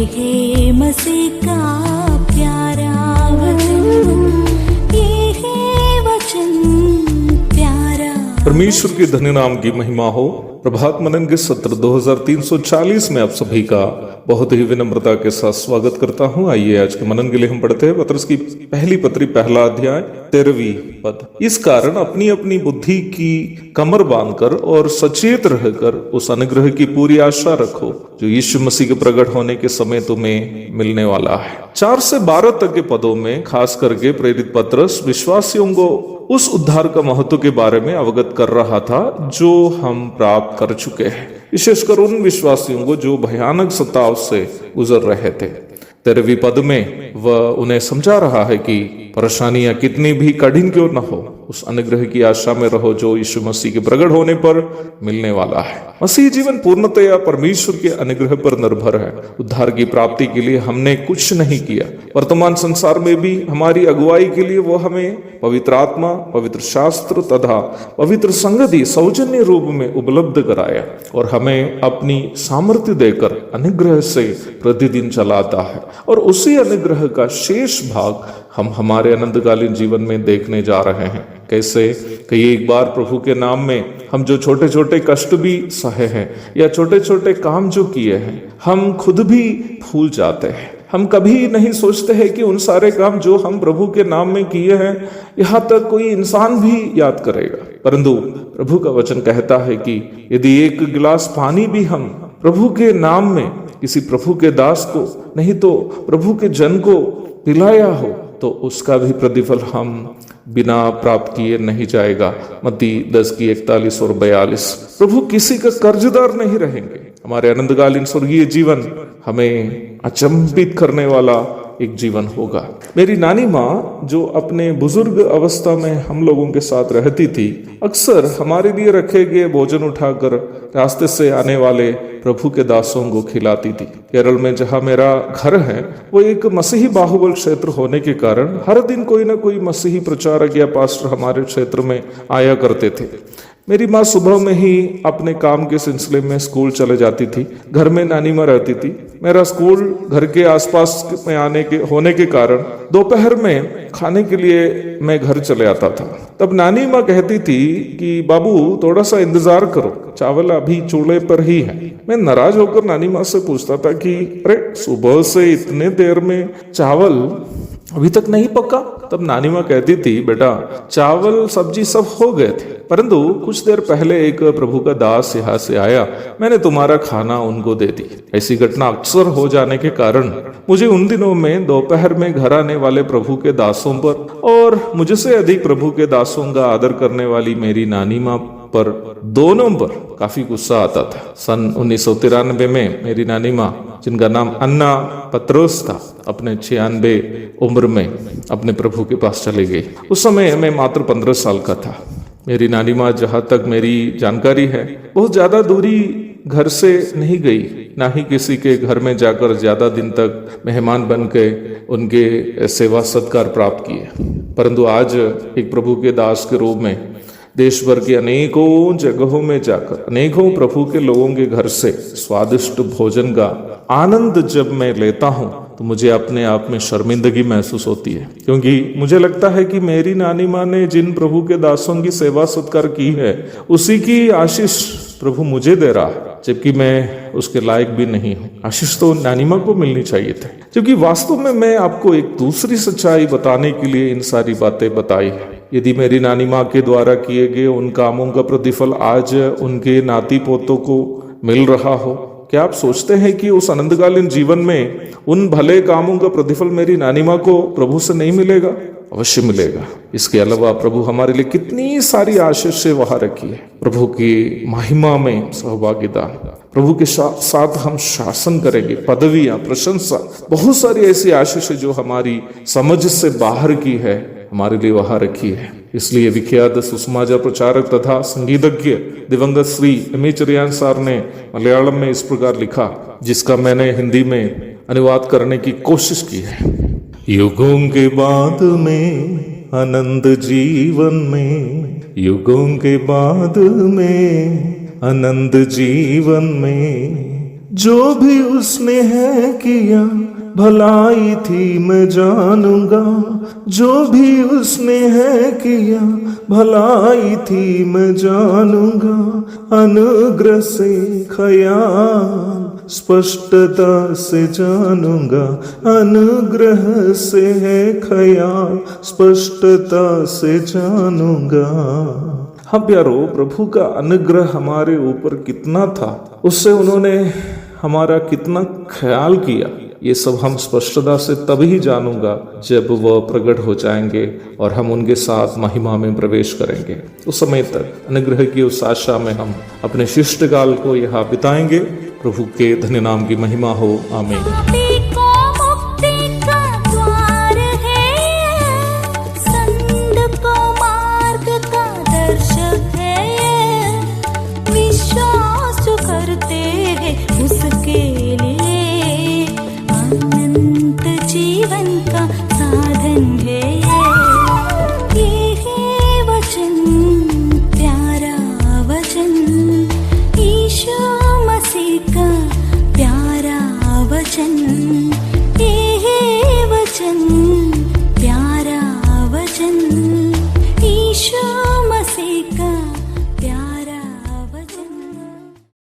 है मसीह का प्यारा वचन, ये है वचन प्यारा। परमेश्वर के धन्य नाम की महिमा हो। प्रभात मनन के सत्र 2340 में आप सभी का बहुत ही विनम्रता के साथ स्वागत करता हूं। आइए आज के मनन के लिए हम पढ़ते हैं पत्रस की पहली पत्री, पहला अध्याय, 13वीं पद। इस कारण अपनी अपनी बुद्धि की कमर बांधकर और सचेत रहकर उस अनुग्रह की पूरी आशा रखो जो यीशु मसीह के प्रकट होने के समय तुम्हें मिलने वाला है। 4 से 12 तक के पदों में खास करके प्रेरित पत्रस विश्वासियों को उस उद्धार का महत्व के बारे में अवगत कर रहा था जो हम प्राप्त कर चुके हैं, विशेषकर उन विश्वासियों को जो भयानक सताव से गुजर रहे थे। 13वीं पद में वह उन्हें समझा रहा है कि परेशानियां कितनी भी कठिन क्यों न हो, उस अनुग्रह की आशा में रहो जो यीशु मसीह के प्रकट होने पर मिलने वाला है। मसीह जीवन पूर्णतया परमेश्वर के अनुग्रह पर निर्भर है। उद्धार की प्राप्ति के लिए हमने कुछ नहीं किया। वर्तमान संसार में भी हमारी अगुवाई के लिए वो हमें पवित्र आत्मा, पवित्र शास्त्र तथा पवित्र संगति सौजन्य रूप में उपलब्ध कराया और हमें अपनी सामर्थ्य देकर अनुग्रह से प्रतिदिन चलाता है। और उसी अनुग्रह का शेष भाग हम हमारे अनंतकालीन जीवन में देखने जा रहे हैं। कैसे कि एक बार प्रभु के नाम में हम जो छोटे छोटे कष्ट भी सहे हैं या छोटे छोटे काम जो किए हैं, हम खुद भी भूल जाते हैं। हम कभी नहीं सोचते हैं कि उन सारे काम जो हम प्रभु के नाम में किए हैं यहाँ तक कोई इंसान भी याद करेगा। परंतु प्रभु का वचन कहता है कि यदि एक गिलास पानी भी हम प्रभु के नाम में किसी प्रभु के दास को नहीं तो प्रभु के जन को पिलाया हो तो उसका भी प्रतिफल हम बिना प्राप्त किए नहीं जाएगा। मत्ती 10 की 41 और 42। प्रभु किसी का कर्जदार नहीं रहेंगे। हमारे अनंतकालीन स्वर्गीय जीवन हमें अचंभित करने वाला एक जीवन होगा। मेरी नानी माँ जो अपने बुजुर्ग अवस्था में हम लोगों के साथ रहती थी, अक्सर हमारे लिए रखे गए भोजन उठाकर रास्ते से आने वाले प्रभु के दासों को खिलाती थी। केरल में जहाँ मेरा घर है वो एक मसीही बाहुबल क्षेत्र होने के कारण हर दिन कोई ना कोई मसीही प्रचारक या पास्टर हमारे क्षेत्र में आया करते थे। मेरी माँ सुबह में ही अपने काम के सिलसिले में स्कूल चले जाती थी। घर में नानी माँ रहती थी। मेरा स्कूल घर के आसपास में होने के कारण दोपहर में खाने के लिए मैं घर चले आता था। तब नानी माँ कहती थी कि बाबू थोड़ा सा इंतजार करो, चावल अभी चूल्हे पर ही है। मैं नाराज होकर नानी माँ से पूछता था कि अरे सुबह से इतने देर में चावल अभी तक नहीं पका। तब नानी माँ कहती थी बेटा चावल सब्जी सब हो गए थे, परंतु कुछ देर पहले एक प्रभु का दास यहाँ से आया, मैंने तुम्हारा खाना उनको दे दी। ऐसी घटना अक्सर हो जाने के कारण मुझे उन दिनों में दोपहर में घर आने वाले प्रभु के दासों पर और मुझसे अधिक प्रभु के दासों का आदर करने वाली मेरी नानी माँ पर, दोनों पर काफी गुस्सा आता था। सन 1993 में मेरी नानी माँ, जिनका नाम अन्ना पत्रोस था, अपने 96 उम्र में अपने प्रभु के पास चली गई। उस समय मैं मात्र 15 साल का था। मेरी नानी माँ, जहाँ तक मेरी जानकारी है, बहुत ज्यादा दूरी घर से नहीं गई, ना ही किसी के घर में जाकर ज्यादा दिन तक मेहमान बन के उनके सेवा सत्कार प्राप्त किए। परंतु आज एक प्रभु के दास के रूप में देश भर के अनेकों जगहों में जाकर अनेकों प्रभु के लोगों के घर से स्वादिष्ट भोजन का आनंद जब मैं लेता हूँ तो मुझे अपने आप में शर्मिंदगी महसूस होती है, क्योंकि मुझे लगता है कि मेरी नानी माँ ने जिन प्रभु के दासों की सेवा सत्कार की है उसी की आशीष प्रभु मुझे दे रहा है, जबकि मैं उसके लायक भी नहीं हूँ। आशीष तो नानी माँ को मिलनी चाहिए थे। क्योंकि वास्तव में मैं आपको एक दूसरी सच्चाई बताने के लिए इन सारी बातें बताई है। यदि मेरी नानी माँ के द्वारा किए गए उन कामों का प्रतिफल आज उनके नाती पोतों को मिल रहा हो, क्या आप सोचते हैं कि उस अनंतकालीन जीवन में उन भले कामों का प्रतिफल मेरी नानी माँ को प्रभु से नहीं मिलेगा? अवश्य मिलेगा। इसके अलावा प्रभु हमारे लिए कितनी सारी आशीष से वहां रखी है। प्रभु की महिमा में सहभागिता, प्रभु के साथ हम शासन करेंगे, पदवियां, प्रशंसा, बहुत सारी ऐसी आशीष जो हमारी समझ से बाहर की है, हमारे लिए वहां रखी है। इसलिए विख्यात सुषमाचार प्रचारक तथा संगीतज्ञ दिवंगत श्री एम चरियान सर ने मलयालम में इस प्रकार लिखा, जिसका मैंने हिंदी में अनुवाद करने की कोशिश की है। युगों के बाद में आनंद जीवन में, युगों के बाद में आनंद जीवन में, जो भी उसने है किया भलाई थी मैं जानूंगा, जो भी उसने है किया भलाई थी मैं जानूंगा, अनुग्रह से ख्याल स्पष्टता से जानूंगा, अनुग्रह से है ख्याल स्पष्टता से जानूंगा। हाँ प्यारो, प्रभु का अनुग्रह हमारे ऊपर कितना था, उससे उन्होंने हमारा कितना ख्याल किया, ये सब हम स्पष्टता से तभी जानूंगा जब वह प्रकट हो जाएंगे और हम उनके साथ महिमा में प्रवेश करेंगे। उस समय तक अनुग्रह की उस आशा में हम अपने शिष्टकाल को यहाँ बिताएंगे। प्रभु के धन्य नाम की महिमा हो, आमीन। पापी को मुक्ति का द्वार है, संत को मार्ग का दर्शक है, विश्वास जो करते हैं उसके लिए अनंत जीवन का साधन है। ये है वचन, प्यारा वचन, यीशु मसीह का प्यारा वचन।